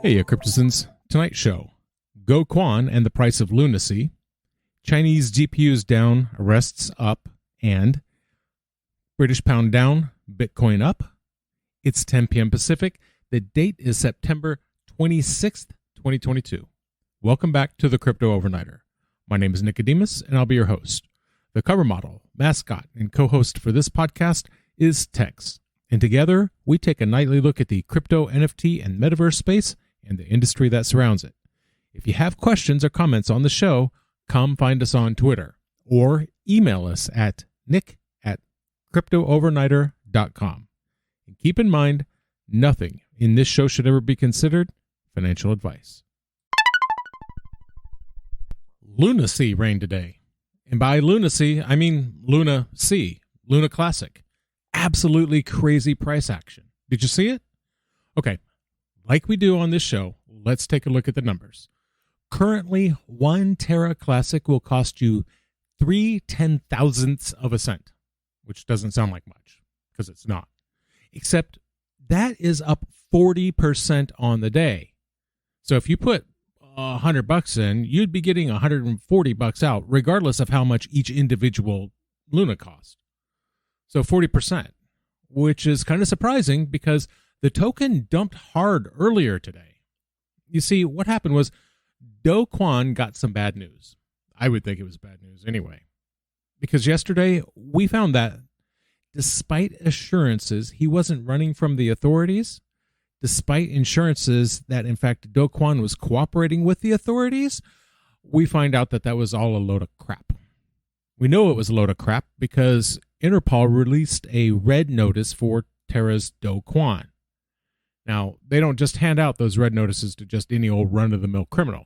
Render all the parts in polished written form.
Heya Cryptozens, tonight's show. Go Kwon and the Price of Lunacy. Chinese GPUs down, arrests up, and British pound down, Bitcoin up. It's 10 p.m. Pacific. The date is September 26th, 2022. Welcome back to the Crypto Overnighter. My name is Nicodemus, and I'll be your host. The cover model, mascot, and co-host for this podcast is Tex. And together, we take a nightly look at the crypto, NFT, and metaverse space and the industry that surrounds it. If you have questions or comments on the show, come find us on Twitter or email us at nick@cryptoovernighter.com. And keep in mind, nothing in this show should ever be considered financial advice. Lunacy reigned today. And by lunacy, I mean Luna C, Luna Classic. Absolutely crazy price action. Did you see it? Okay, like we do on this show, let's take a look at the numbers. Currently, 1 Terra Classic will cost you 3/10,000ths of a cent, which doesn't sound like much, because it's not. Except that is up 40% on the day. So if you put $100 in, you'd be getting $140 out, regardless of how much each individual Luna cost. So 40%, which is kind of surprising because the token dumped hard earlier today. You see, what happened was Kwon got some bad news. I would think it was bad news anyway. Because yesterday, we found that despite assurances he wasn't running from the authorities, despite assurances that, in fact, Kwon was cooperating with the authorities, we find out that that was all a load of crap. We know it was a load of crap because Interpol released a red notice for Terra's Kwon. Now, they don't just hand out those red notices to just any old run-of-the-mill criminal.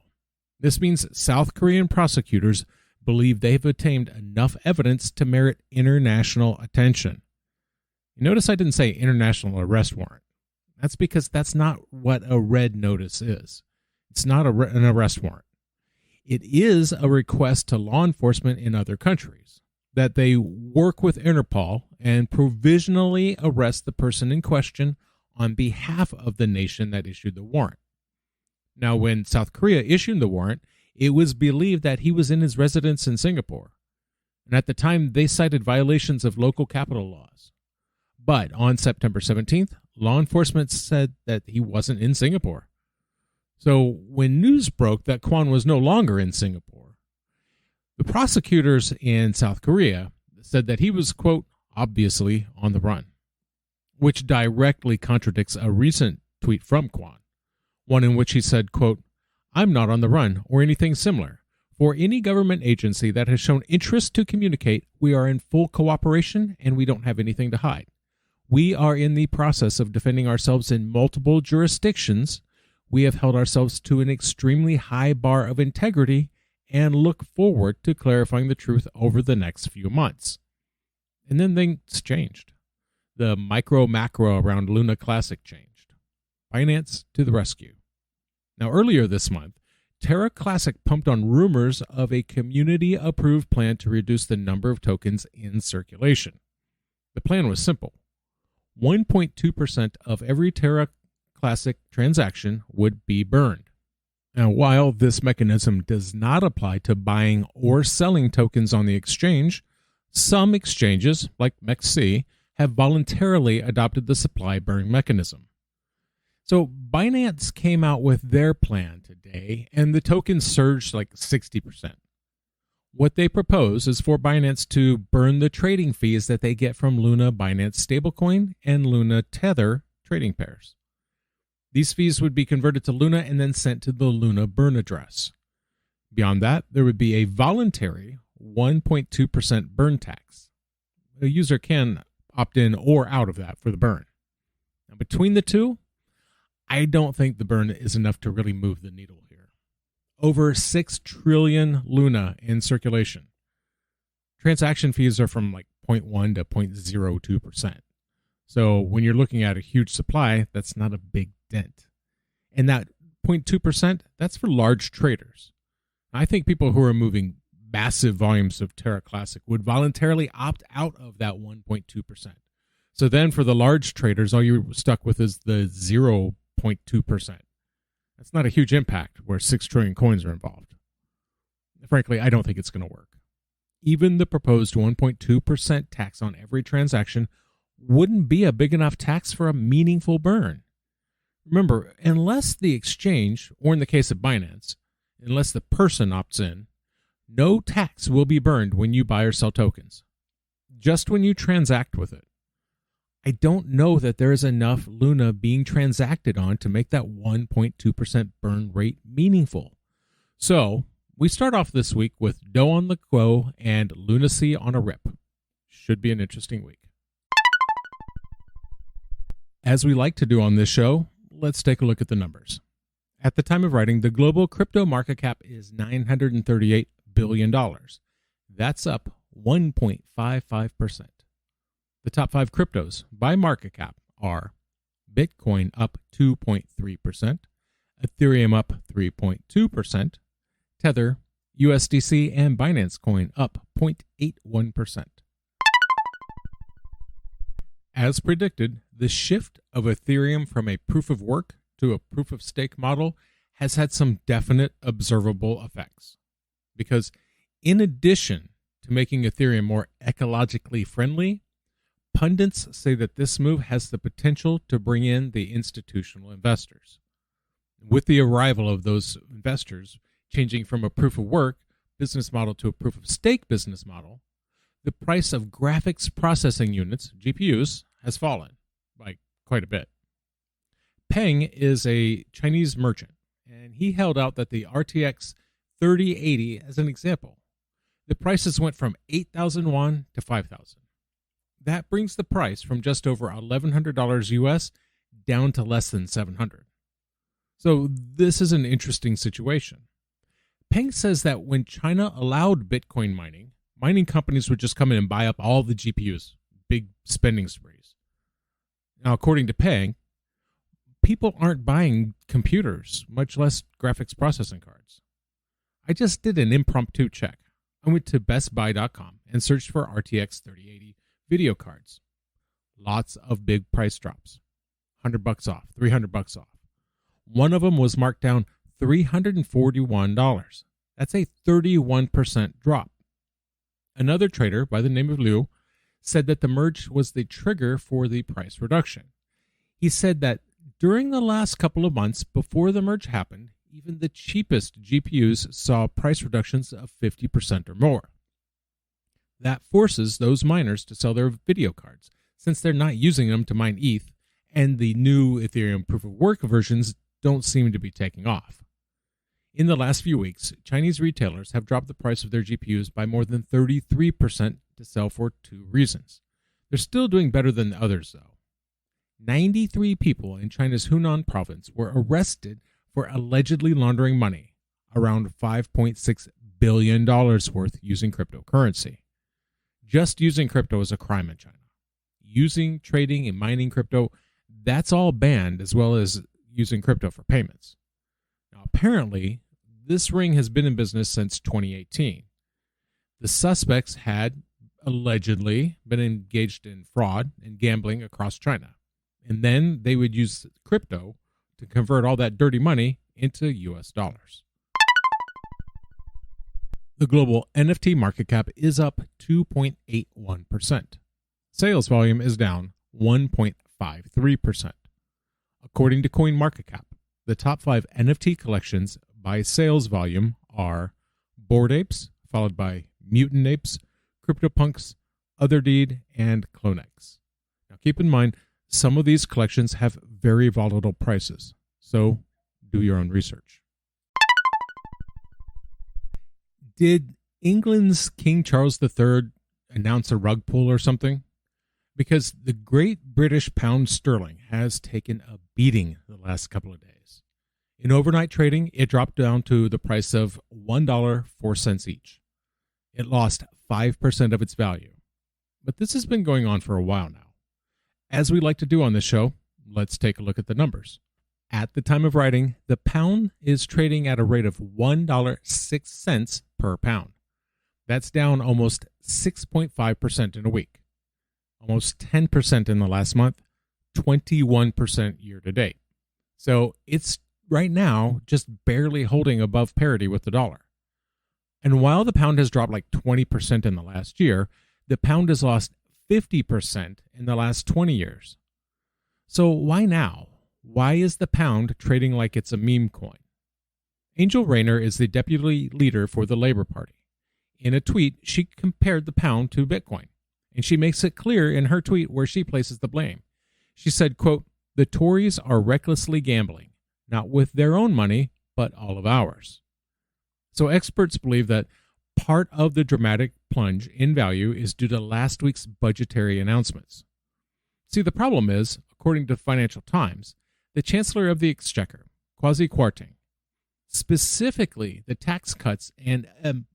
This means South Korean prosecutors believe they've obtained enough evidence to merit international attention. You notice I didn't say international arrest warrant. That's because that's not what a red notice is. It's not an arrest warrant. It is a request to law enforcement in other countries that they work with Interpol and provisionally arrest the person in question on behalf of the nation that issued the warrant. Now, when South Korea issued the warrant, it was believed that he was in his residence in Singapore. And at the time, they cited violations of local capital laws. But on September 17th, law enforcement said that he wasn't in Singapore. So when news broke that Kwon was no longer in Singapore, the prosecutors in South Korea said that he was, quote, obviously on the run, which directly contradicts a recent tweet from Kwon, one in which he said, quote, I'm not on the run or anything similar. For any government agency that has shown interest to communicate, we are in full cooperation and we don't have anything to hide. We are in the process of defending ourselves in multiple jurisdictions. We have held ourselves to an extremely high bar of integrity and look forward to clarifying the truth over the next few months. And then things changed. The micro-macro around Luna Classic changed. Binance to the rescue. Now, earlier this month, Terra Classic pumped on rumors of a community-approved plan to reduce the number of tokens in circulation. The plan was simple. 1.2% of every Terra Classic transaction would be burned. Now, while this mechanism does not apply to buying or selling tokens on the exchange, some exchanges, like MEXC, have voluntarily adopted the supply burn mechanism. So Binance came out with their plan today, and the token surged like 60%. What they propose is for Binance to burn the trading fees that they get from Luna Binance stablecoin and Luna Tether trading pairs. These fees would be converted to Luna and then sent to the Luna burn address. Beyond that, there would be a voluntary 1.2% burn tax. A user can opt in or out of that for the burn. Now, between the two, I don't think the burn is enough to really move the needle here. Over 6 trillion Luna in circulation. Transaction fees are from like 0.1 to 0.02%. So when you're looking at a huge supply, that's not a big dent. And that 0.2%, that's for large traders. I think people who are moving massive volumes of Terra Classic would voluntarily opt out of that 1.2%. So then for the large traders, all you're stuck with is the 0.2%. That's not a huge impact where 6 trillion coins are involved. Frankly, I don't think it's going to work. Even the proposed 1.2% tax on every transaction wouldn't be a big enough tax for a meaningful burn. Remember, unless the exchange, or in the case of Binance, unless the person opts in, no tax will be burned when you buy or sell tokens. Just when you transact with it. I don't know that there is enough Luna being transacted on to make that 1.2% burn rate meaningful. So, we start off this week with Do on the Quo and Lunacy on a Rip. Should be an interesting week. As we like to do on this show, let's take a look at the numbers. At the time of writing, the global crypto market cap is $938 billion. That's up 1.55%. The top 5 cryptos by market cap are Bitcoin up 2.3%, Ethereum up 3.2%, Tether, USDC, and Binance Coin up 0.81%. As predicted, the shift of Ethereum from a proof of work to a proof of stake model has had some definite observable effects. Because in addition to making Ethereum more ecologically friendly, pundits say that this move has the potential to bring in the institutional investors. With the arrival of those investors changing from a proof of work business model to a proof of stake business model, the price of graphics processing units, GPUs, has fallen by quite a bit. Peng is a Chinese merchant, and he held out that the RTX 3080 as an example. The prices went from 8,000 won to 5,000. That brings the price from just over $1,100 US down to less than $700. So this is an interesting situation. Peng says that when China allowed Bitcoin mining companies would just come in and buy up all the GPUs, big spending sprees. Now, according to Peng, people aren't buying computers, much less graphics processing cards. I just did an impromptu check. I went to bestbuy.com and searched for RTX 3080 video cards. Lots of big price drops. $100 off, $300 off. One of them was marked down $341. That's a 31% drop. Another trader by the name of Liu said that the merge was the trigger for the price reduction. He said that during the last couple of months before the merge happened, even the cheapest GPUs saw price reductions of 50% or more. That forces those miners to sell their video cards, since they're not using them to mine ETH, and the new Ethereum proof-of-work versions don't seem to be taking off. In the last few weeks, Chinese retailers have dropped the price of their GPUs by more than 33% to sell for 2 reasons. They're still doing better than the others, though. 93 people in China's Hunan province were arrested for allegedly laundering money, around $5.6 billion worth using cryptocurrency. Just using crypto is a crime in China. Using, trading, and mining crypto, that's all banned, as well as using crypto for payments. Now, apparently, this ring has been in business since 2018. The suspects had allegedly been engaged in fraud and gambling across China, and then they would use crypto to convert all that dirty money into US dollars. The global NFT market cap is up 2.81%. Sales volume is down 1.53%. According to CoinMarketCap, the top 5 NFT collections by sales volume are Bored Apes, followed by Mutant Apes, CryptoPunks, Otherdeed, and CloneX. Now keep in mind, some of these collections have very volatile prices, so do your own research. Did England's King Charles III announce a rug pull or something? Because the great British pound sterling has taken a beating the last couple of days. In overnight trading, it dropped down to the price of $1.04 each. It lost 5% of its value. But this has been going on for a while now. As we like to do on this show, let's take a look at the numbers. At the time of writing, the pound is trading at a rate of $1.06 per pound. That's down almost 6.5% in a week, almost 10% in the last month, 21% year to date. So it's right now just barely holding above parity with the dollar. And while the pound has dropped like 20% in the last year, the pound has lost 50% in the last 20 years. So why now? Why is the pound trading like it's a meme coin? Angel Rayner is the deputy leader for the Labor Party. In a tweet, she compared the pound to Bitcoin, and she makes it clear in her tweet where she places the blame. She said, quote, "The Tories are recklessly gambling, not with their own money, but all of ours." So experts believe that part of the dramatic plunge in value is due to last week's budgetary announcements. See, the problem is, according to the Financial Times, the Chancellor of the Exchequer, Kwasi Kwarteng, specifically the tax cuts and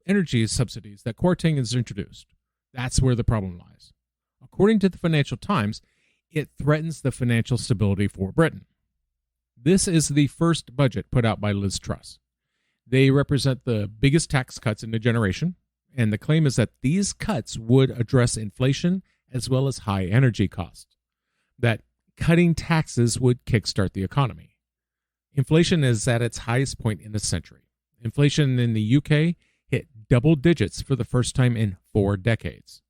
energy subsidies that Kwarteng has introduced. That's where the problem lies. According to the Financial Times, it threatens the financial stability for Britain. This is the first budget put out by Liz Truss. They represent the biggest tax cuts in a generation, and the claim is that these cuts would address inflation as well as high energy costs, that cutting taxes would kickstart the economy. Inflation is at its highest point in a century. Inflation in the UK hit double digits for the first time in 4 decades.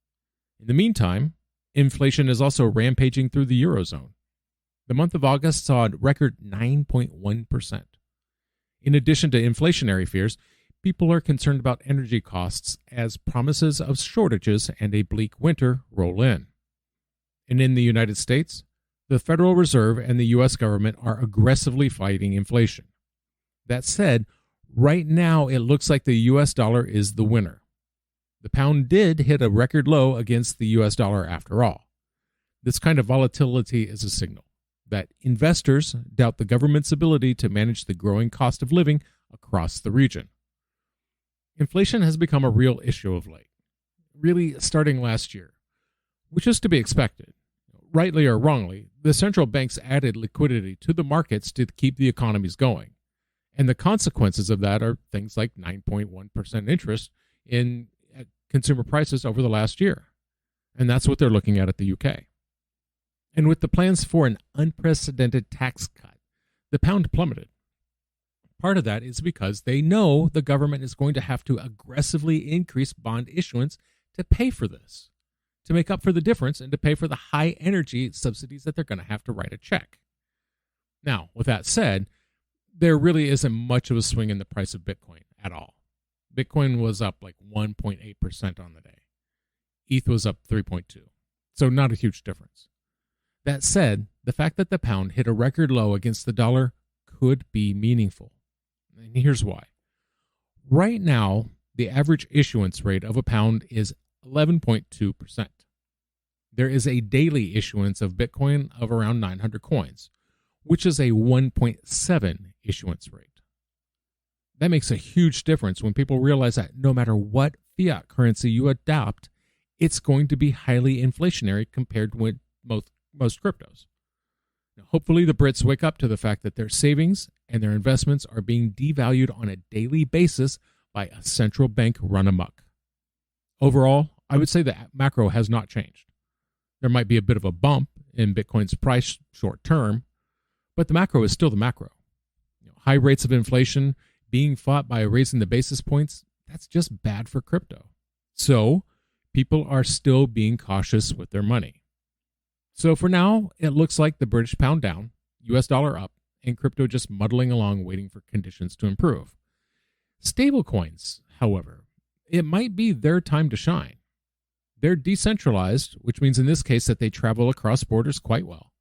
In the meantime, inflation is also rampaging through the Eurozone. The month of August saw a record 9.1%. In addition to inflationary fears, people are concerned about energy costs as promises of shortages and a bleak winter roll in. And in the United States, the Federal Reserve and the U.S. government are aggressively fighting inflation. That said, right now it looks like the U.S. dollar is the winner. The pound did hit a record low against the U.S. dollar after all. This kind of volatility is a signal that investors doubt the government's ability to manage the growing cost of living across the region. Inflation has become a real issue of late, really starting last year, which is to be expected. Rightly or wrongly, the central banks added liquidity to the markets to keep the economies going. And the consequences of that are things like 9.1% interest in consumer prices over the last year. And that's what they're looking at the UK. And with the plans for an unprecedented tax cut, the pound plummeted. Part of that is because they know the government is going to have to aggressively increase bond issuance to pay for this, to make up for the difference and to pay for the high energy subsidies that they're going to have to write a check. Now, with that said, there really isn't much of a swing in the price of Bitcoin at all. Bitcoin was up like 1.8% on the day. ETH was up 3.2%. So not a huge difference. That said, the fact that the pound hit a record low against the dollar could be meaningful. And here's why. Right now, the average issuance rate of a pound is 11.2%. There is a daily issuance of Bitcoin of around 900 coins, which is a 1.7 issuance rate. That makes a huge difference when people realize that no matter what fiat currency you adopt, it's going to be highly inflationary compared with most cryptos. Now, hopefully the Brits wake up to the fact that their savings and their investments are being devalued on a daily basis by a central bank run amok. Overall, I would say that macro has not changed. There might be a bit of a bump in Bitcoin's price short term, but the macro is still the macro. High rates of inflation being fought by raising the basis points, that's just bad for crypto. So people are still being cautious with their money. So for now, it looks like the British pound down, US dollar up, and crypto just muddling along waiting for conditions to improve. Stablecoins, however, it might be their time to shine. They're decentralized, which means in this case that they travel across borders quite well.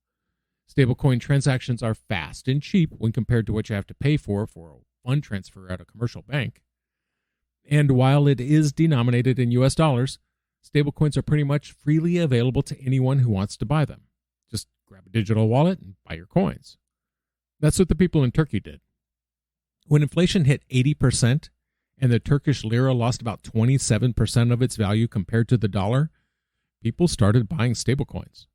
Stablecoin transactions are fast and cheap when compared to what you have to pay for a fund transfer at a commercial bank. And while it is denominated in US dollars, stablecoins are pretty much freely available to anyone who wants to buy them. Just grab a digital wallet and buy your coins. That's what the people in Turkey did. When inflation hit 80% and the Turkish lira lost about 27% of its value compared to the dollar, people started buying stablecoins.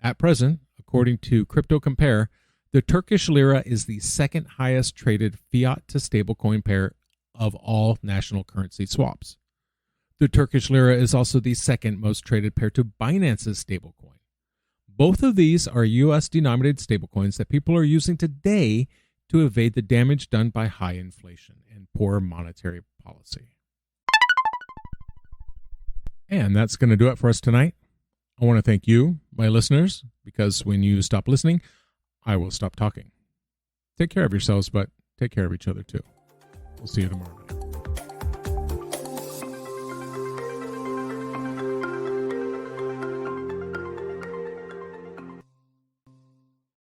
At present, according to Crypto Compare, the Turkish lira is the second highest traded fiat to stablecoin pair of all national currency swaps. The Turkish lira is also the second most traded pair to Binance's stablecoin. Both of these are US denominated stablecoins that people are using today to evade the damage done by high inflation and poor monetary policy. And that's going to do it for us tonight. I want to thank you, my listeners, because when you stop listening, I will stop talking. Take care of yourselves, but take care of each other too. We'll see you tomorrow.